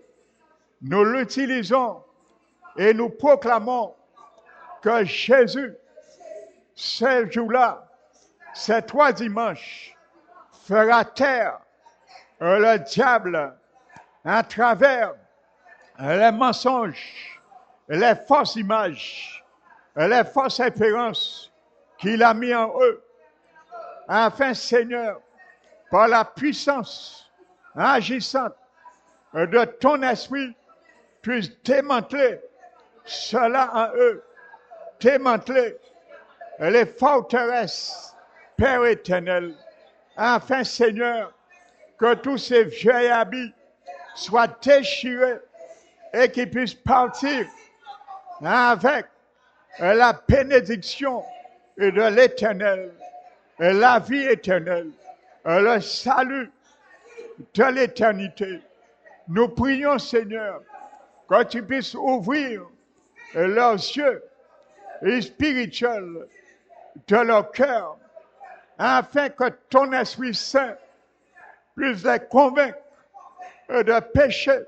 Nous l'utilisons et nous proclamons que Jésus, ce jour-là, ces 3 dimanches, fera taire le diable à travers les mensonges, les fausses images, les fausses espérances qu'il a mis en eux. Afin, Seigneur, par la puissance agissante de ton esprit, puisse démanteler cela en eux, démanteler les forteresses, Père éternel, afin, Seigneur, que tous ces vieux habits soient déchirés et qu'ils puissent partir avec la bénédiction de l'Éternel, la vie éternelle, le salut de l'éternité. Nous prions, Seigneur, que tu puisses ouvrir leurs yeux spirituels de leur cœur, afin que ton Esprit Saint puisse les convaincre de péché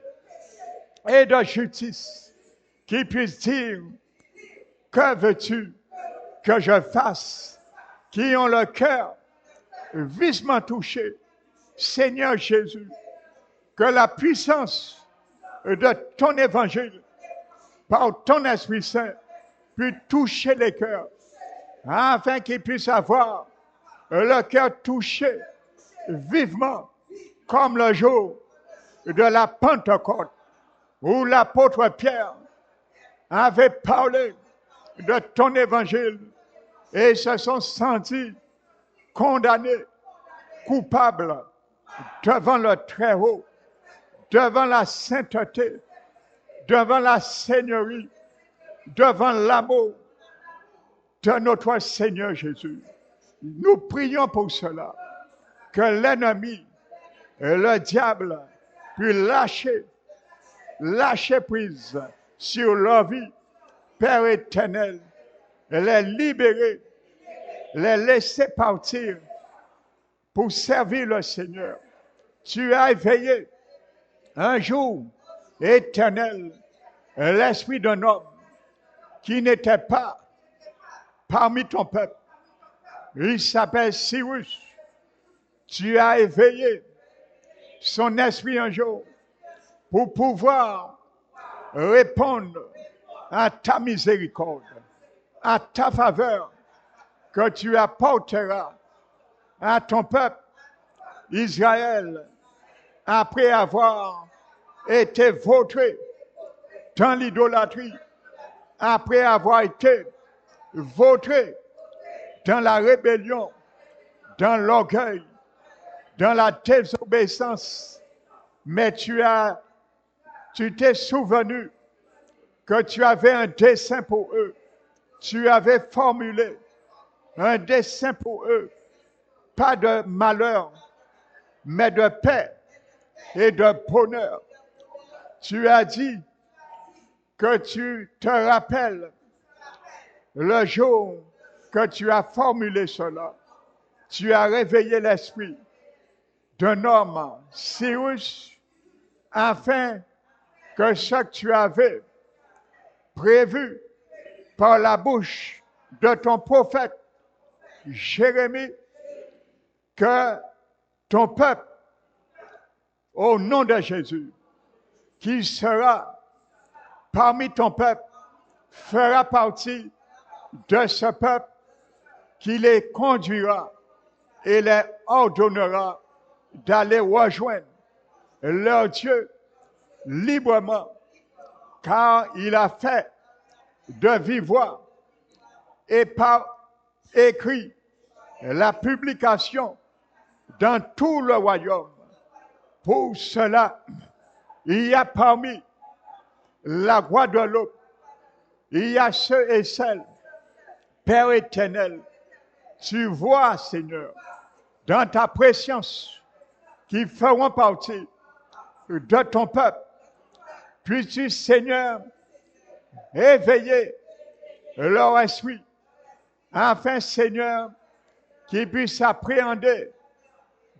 et de justice, qu'ils puissent dire, que veux-tu que je fasse, qui ont le cœur vivement touché. Seigneur Jésus, que la puissance de ton évangile, par ton Esprit Saint, puisse toucher les cœurs, afin qu'ils puissent avoir le cœur touché vivement, comme le jour de la Pentecôte, où l'apôtre Pierre avait parlé de ton évangile et se sont sentis condamnés, coupables devant le Très-Haut, devant la sainteté, devant la seigneurie, devant l'amour de notre Seigneur Jésus. Nous prions pour cela, que l'ennemi et le diable puissent lâcher prise sur leur vie, Père éternel, les libérer, les laisser partir pour servir le Seigneur. Tu as éveillé un jour éternel l'esprit d'un homme qui n'était pas parmi ton peuple. Il s'appelle Cyrus. Tu as éveillé son esprit un jour pour pouvoir répondre à ta miséricorde, à ta faveur que tu apporteras à ton peuple Israël après avoir été vautré dans l'idolâtrie, après avoir été vautré dans la rébellion, dans l'orgueil, dans la désobéissance. Mais tu t'es souvenu que tu avais un dessein pour eux. Tu avais formulé un dessein pour eux. Pas de malheur, mais de paix et de bonheur. Tu as dit que tu te rappelles le jour que tu as formulé cela, tu as réveillé l'esprit d'un homme, Cyrus, afin que ce que tu avais prévu par la bouche de ton prophète Jérémie, que ton peuple, au nom de Jésus, qui sera parmi ton peuple, fera partie de ce peuple qui les conduira et les ordonnera d'aller rejoindre leur Dieu librement, car il a fait de vive voix et par écrit la publication dans tout le royaume. Pour cela, il y a parmi la Guadeloupe, il y a ceux et celles, Père éternel, tu vois, Seigneur, dans ta préscience, qui feront partie de ton peuple. Puisses-tu, Seigneur, éveiller leur esprit, afin, Seigneur, qu'ils puissent appréhender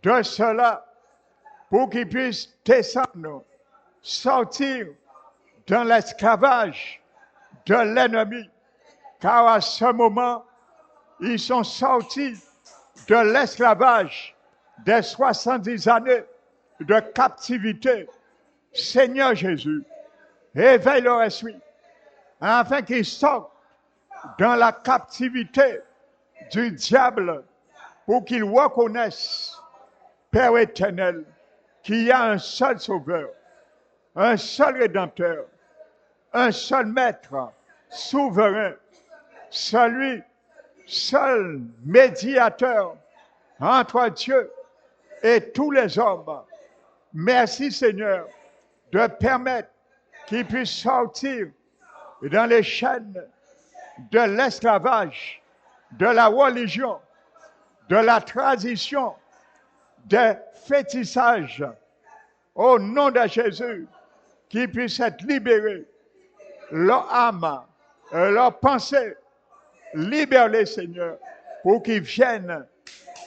de cela, pour qu'ils puissent descendre, sortir dans l'esclavage de l'ennemi, car à ce moment, ils sont sortis de l'esclavage des 70 années de captivité. Seigneur Jésus, éveille leur esprit, afin qu'ils sortent dans la captivité du diable, pour qu'ils reconnaissent, Père éternel, qu'il y a un seul Sauveur, un seul Rédempteur, un seul Maître souverain, celui, seul médiateur entre Dieu et tous les hommes. Merci Seigneur de permettre qu'ils puissent sortir dans les chaînes de l'esclavage, de la religion, de la tradition, des fétissages. Au nom de Jésus, qu'ils puissent être libérés, leur âme, leur pensée, libère-les, Seigneur, pour qu'ils viennent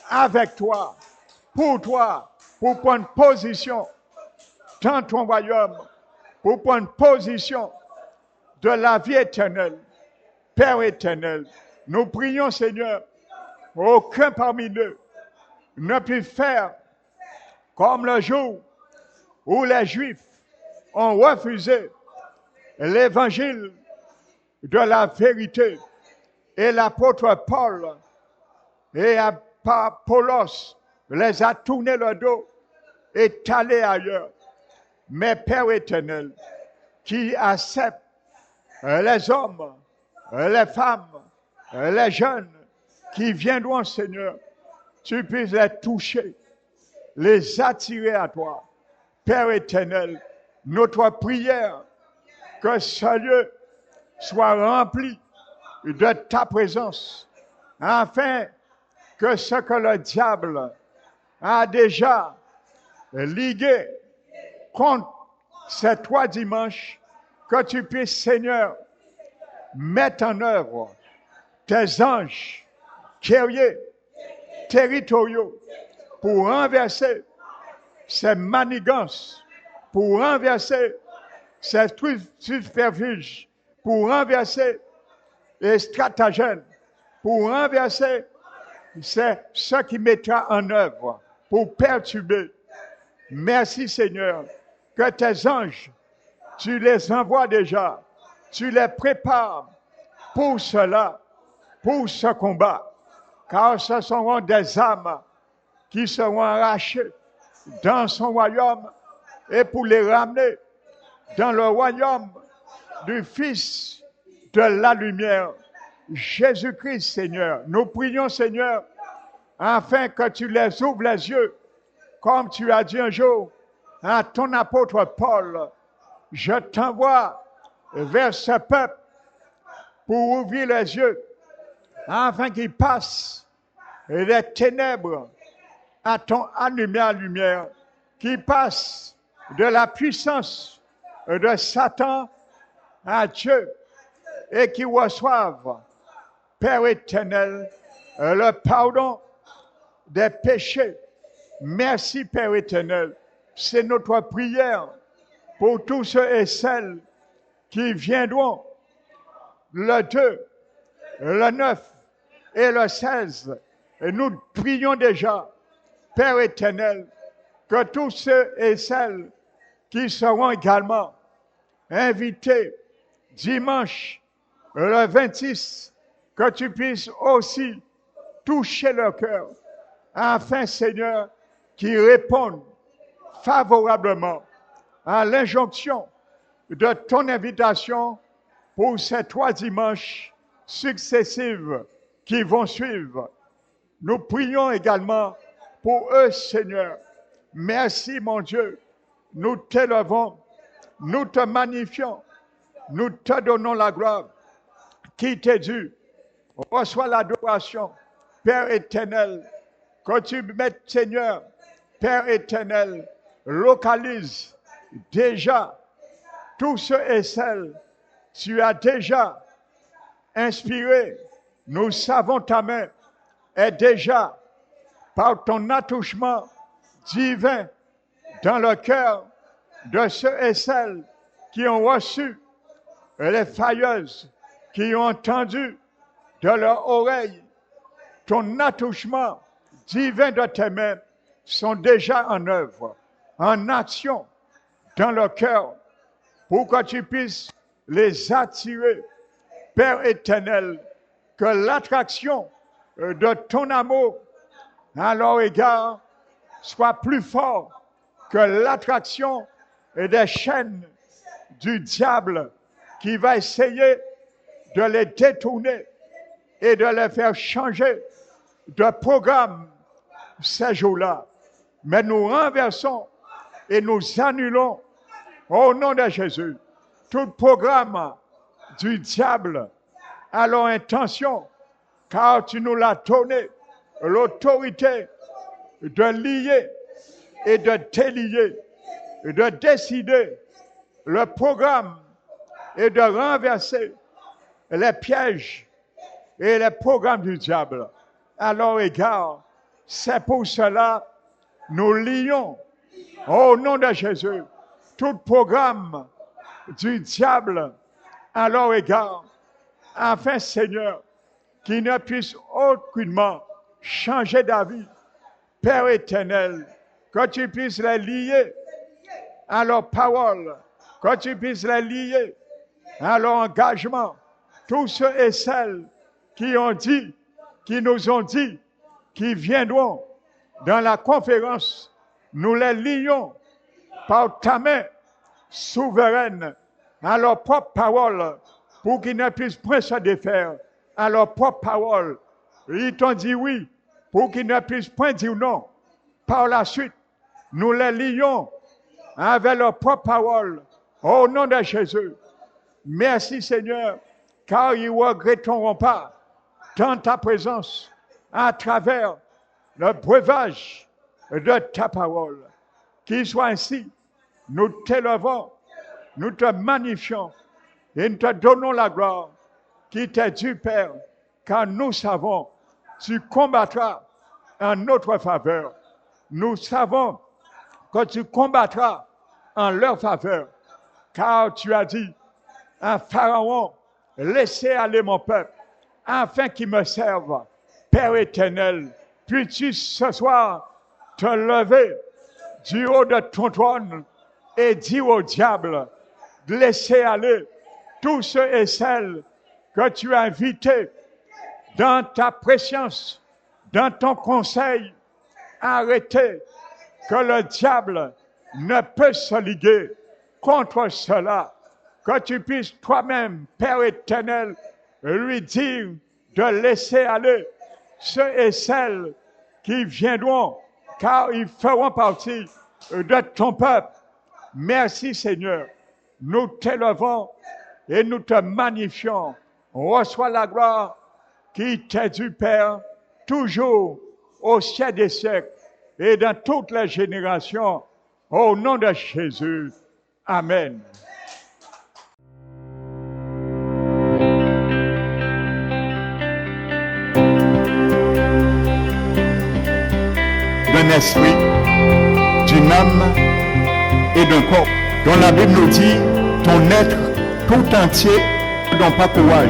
avec toi, pour prendre position dans ton royaume, pour prendre position de la vie éternelle. Père éternel, nous prions, Seigneur, aucun parmi nous ne peut faire comme le jour où les Juifs ont refusé l'évangile de la vérité. Et l'apôtre Paul et Apollos les a tournés le dos et est allé ailleurs. Mais Père éternel, qui accepte les hommes, les femmes, les jeunes qui viendront, Seigneur, tu puisses les toucher, les attirer à toi. Père éternel, notre prière, que ce lieu soit rempli de ta présence, afin que ce que le diable a déjà ligué contre ces 3 dimanches, que tu puisses, Seigneur, mettre en œuvre tes anges guerriers, territoriaux, pour renverser ces manigances, pour renverser ces subterfuges, pour renverser les stratagèmes, pour renverser ce qui mettra en œuvre, pour perturber. Merci Seigneur, que tes anges, tu les envoies déjà, tu les prépares pour cela, pour ce combat, car ce seront des âmes qui seront arrachées dans son royaume et pour les ramener dans le royaume du Fils de la lumière, Jésus-Christ, Seigneur. Nous prions, Seigneur, afin que tu les ouvres les yeux, comme tu as dit un jour à ton apôtre Paul. Je t'envoie vers ce peuple pour ouvrir les yeux, afin qu'ils passent des ténèbres à ton allumé à lumière, qu'ils passent de la puissance de Satan à Dieu, et qu'ils reçoivent Père éternel, le pardon des péchés. Merci, Père éternel. C'est notre prière pour tous ceux et celles qui viendront le 2, le 9 et le 16. Et nous prions déjà, Père éternel, que tous ceux et celles qui seront également invités dimanche, le 26, que tu puisses aussi toucher leur cœur, afin, Seigneur, qu'ils répondent favorablement à l'injonction de ton invitation pour ces 3 dimanches successifs qui vont suivre. Nous prions également pour eux, Seigneur. Merci, mon Dieu. Nous t'élevons, nous te magnifions, nous te donnons la gloire qui t'est due. Reçois l'adoration, Père éternel, que tu mettes, Seigneur, Père éternel, localise déjà tous ceux et celles tu as déjà inspiré. Nous savons ta main est déjà, par ton attouchement divin, dans le cœur de ceux et celles qui ont reçu les failleuses, qui ont entendu de leur oreille ton attouchement divin de tes mains sont déjà en œuvre, en action dans le cœur, pour que tu puisses les attirer, Père éternel, que l'attraction de ton amour à leur égard soit plus fort que l'attraction des chaînes du diable qui va essayer de les détourner et de les faire changer de programme ces jours-là. Mais nous renversons et nous annulons au nom de Jésus tout programme du diable à leur intention, car tu nous l'as donné l'autorité de lier et de délier, de décider le programme et de renverser les pièges et les programmes du diable à leur égard. C'est pour cela nous lions au nom de Jésus tout programme du diable à leur égard, afin, Seigneur, qu'ils ne puissent aucunement changer d'avis. Père éternel, que tu puisses les lier à leur parole, que tu puisses les lier à leur engagement. Tous ceux et celles qui ont dit, qui nous ont dit, qui viendront dans la conférence, nous les lions par ta main souveraine à leur propre parole, pour qu'ils ne puissent point se défaire à leur propre parole. Ils t'ont dit oui, pour qu'ils ne puissent point dire non. Par la suite, nous les lions avec leur propre parole, au nom de Jésus. Merci Seigneur, car ils ne regretteront pas dans ta présence, à travers le breuvage de ta parole. Qu'il soit ainsi, nous t'élevons, nous te magnifions et nous te donnons la gloire qui t'est due, Père, car nous savons, tu combattras en notre faveur. Nous savons que tu combattras en leur faveur, car tu as dit à Pharaon, laissez aller mon peuple, afin qu'il me serve. Père éternel, puis-tu ce soir te lever du haut de ton trône et dire au diable, laissez aller tous ceux et celles que tu as invités dans ta préscience, dans ton conseil. Arrêtez, que le diable ne peut se liguer contre cela. Que tu puisses toi-même, Père éternel, lui dire de laisser aller ceux et celles qui viendront, car ils feront partie de ton peuple. Merci Seigneur. Nous t'élevons et nous te magnifions. Reçois la gloire qui t'est due, Père, toujours au siècle des siècles et dans toutes les générations. Au nom de Jésus. Amen. « 1, esprit, d'une âme et d'un corps. Dont la Bible nous dit, ton être tout entier, dont pas courage.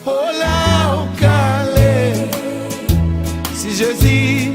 Oh là, au Calais, si je dis